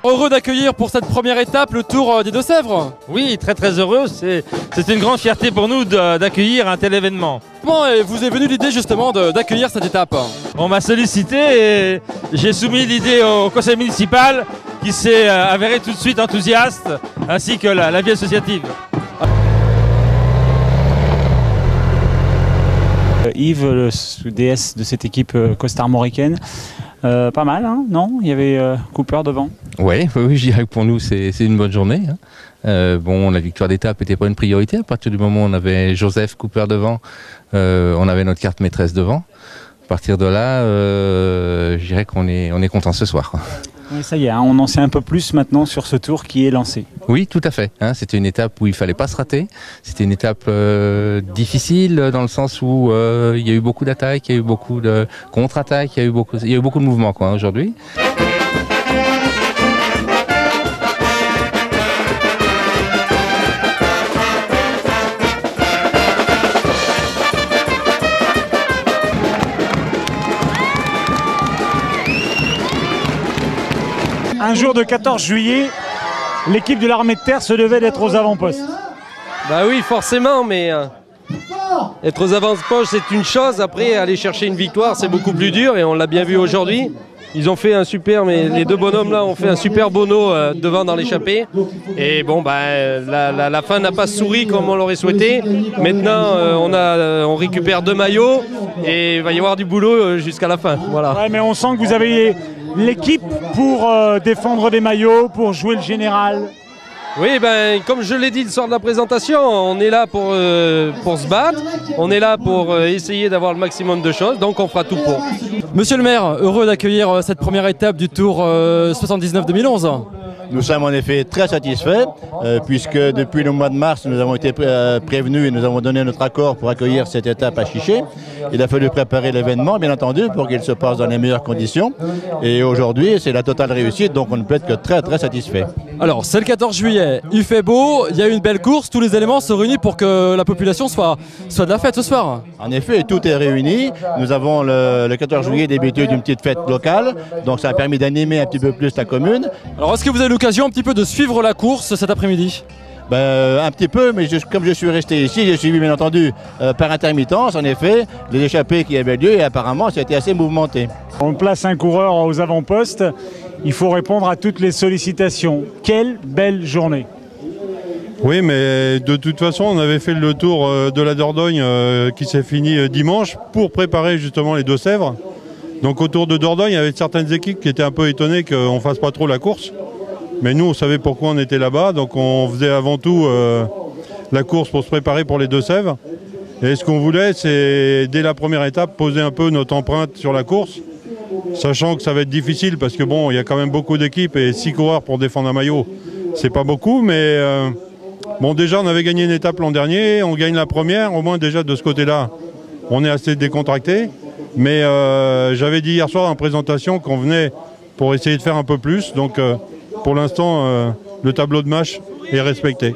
Heureux d'accueillir pour cette première étape le Tour des Deux-Sèvres. Oui, très heureux. C'est une grande fierté pour nous d'accueillir un tel événement. Comment vous est venue l'idée justement d'accueillir cette étape? On m'a sollicité et j'ai soumis l'idée au conseil municipal qui s'est avéré tout de suite enthousiaste, ainsi que la vie associative. Yves, le DS de cette équipe costarmoricaine, pas mal, hein, non? Il y avait Cooper devant. Oui, je dirais que pour nous c'est une bonne journée. Bon, la victoire d'étape n'était pas une priorité. À partir du moment où on avait Joseph Cooper devant, on avait notre carte maîtresse devant. À partir de là, je dirais qu'on est content ce soir. Oui, ça y est, hein, on en sait un peu plus maintenant sur ce tour qui est lancé. Oui, tout à fait. C'était une étape où il ne fallait pas se rater. C'était une étape difficile dans le sens où il y a eu beaucoup d'attaques, il y a eu beaucoup de contre-attaques, il y a eu beaucoup de mouvements aujourd'hui. Un jour de 14 juillet, l'équipe de l'armée de terre se devait d'être aux avant-postes. Bah oui, forcément, mais être aux avant-postes c'est une chose, après aller chercher une victoire c'est beaucoup plus dur et on l'a bien vu aujourd'hui. Ils ont fait un super, mais les deux bonhommes là ont fait un super bono devant dans l'échappée. Et bon, la fin n'a pas souri comme on l'aurait souhaité. Maintenant, on récupère 2 maillots et il va y avoir du boulot jusqu'à la fin. Voilà. Ouais, mais on sent que vous avez l'équipe pour défendre des maillots, pour jouer le général. Oui, comme je l'ai dit le soir de la présentation, on est là pour se battre, on est là pour essayer d'avoir le maximum de choses, donc on fera tout pour. Monsieur le maire, heureux d'accueillir cette première étape du Tour 79-2011. Nous sommes en effet très satisfaits puisque depuis le mois de mars nous avons été prévenus et nous avons donné notre accord pour accueillir cette étape à Chiché. Il a fallu préparer l'événement bien entendu pour qu'il se passe dans les meilleures conditions et aujourd'hui c'est la totale réussite, donc on ne peut être que très satisfait. Alors c'est le 14 juillet, il fait beau, il y a une belle course, tous les éléments se réunissent pour que la population soit de la fête ce soir. En effet, tout est réuni. Nous avons le 14 juillet débuté d'une petite fête locale, donc ça a permis d'animer un petit peu plus la commune. Alors est-ce que vous avez l'occasion un petit peu de suivre la course cet après-midi? Un petit peu, mais comme je suis resté ici, j'ai suivi bien entendu par intermittence, en effet, les échappées qui avaient lieu et apparemment ça a été assez mouvementé. On place un coureur aux avant-postes, il faut répondre à toutes les sollicitations. Quelle belle journée! Oui, mais de toute façon, on avait fait le tour de la Dordogne qui s'est fini dimanche pour préparer justement les Deux-Sèvres. Donc autour de Dordogne, il y avait certaines équipes qui étaient un peu étonnées qu'on ne fasse pas trop la course. Mais nous, on savait pourquoi on était là-bas, donc on faisait avant tout la course pour se préparer pour les Deux-Sèvres. Et ce qu'on voulait, c'est dès la première étape, poser un peu notre empreinte sur la course, sachant que ça va être difficile parce que bon, il y a quand même beaucoup d'équipes et 6 coureurs pour défendre un maillot, c'est pas beaucoup, mais bon, déjà on avait gagné une étape l'an dernier, on gagne la première, au moins déjà de ce côté-là, on est assez décontracté. Mais j'avais dit hier soir en présentation qu'on venait pour essayer de faire un peu plus, donc pour l'instant, le tableau de match est respecté.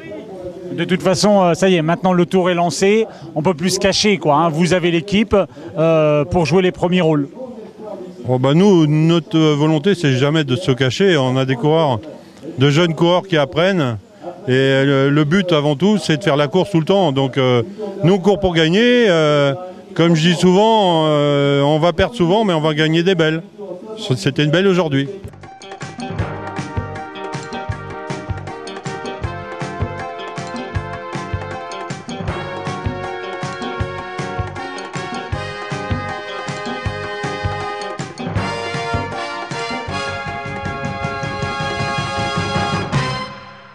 De toute façon, ça y est, maintenant le tour est lancé, on ne peut plus se cacher, quoi, hein. Vous avez l'équipe pour jouer les premiers rôles. Oh nous, notre volonté, c'est jamais de se cacher. On a des coureurs, de jeunes coureurs qui apprennent. Et le but, avant tout, c'est de faire la course tout le temps. Donc, nous, on court pour gagner. Comme je dis souvent, on va perdre souvent, mais on va gagner des belles. C'était une belle aujourd'hui.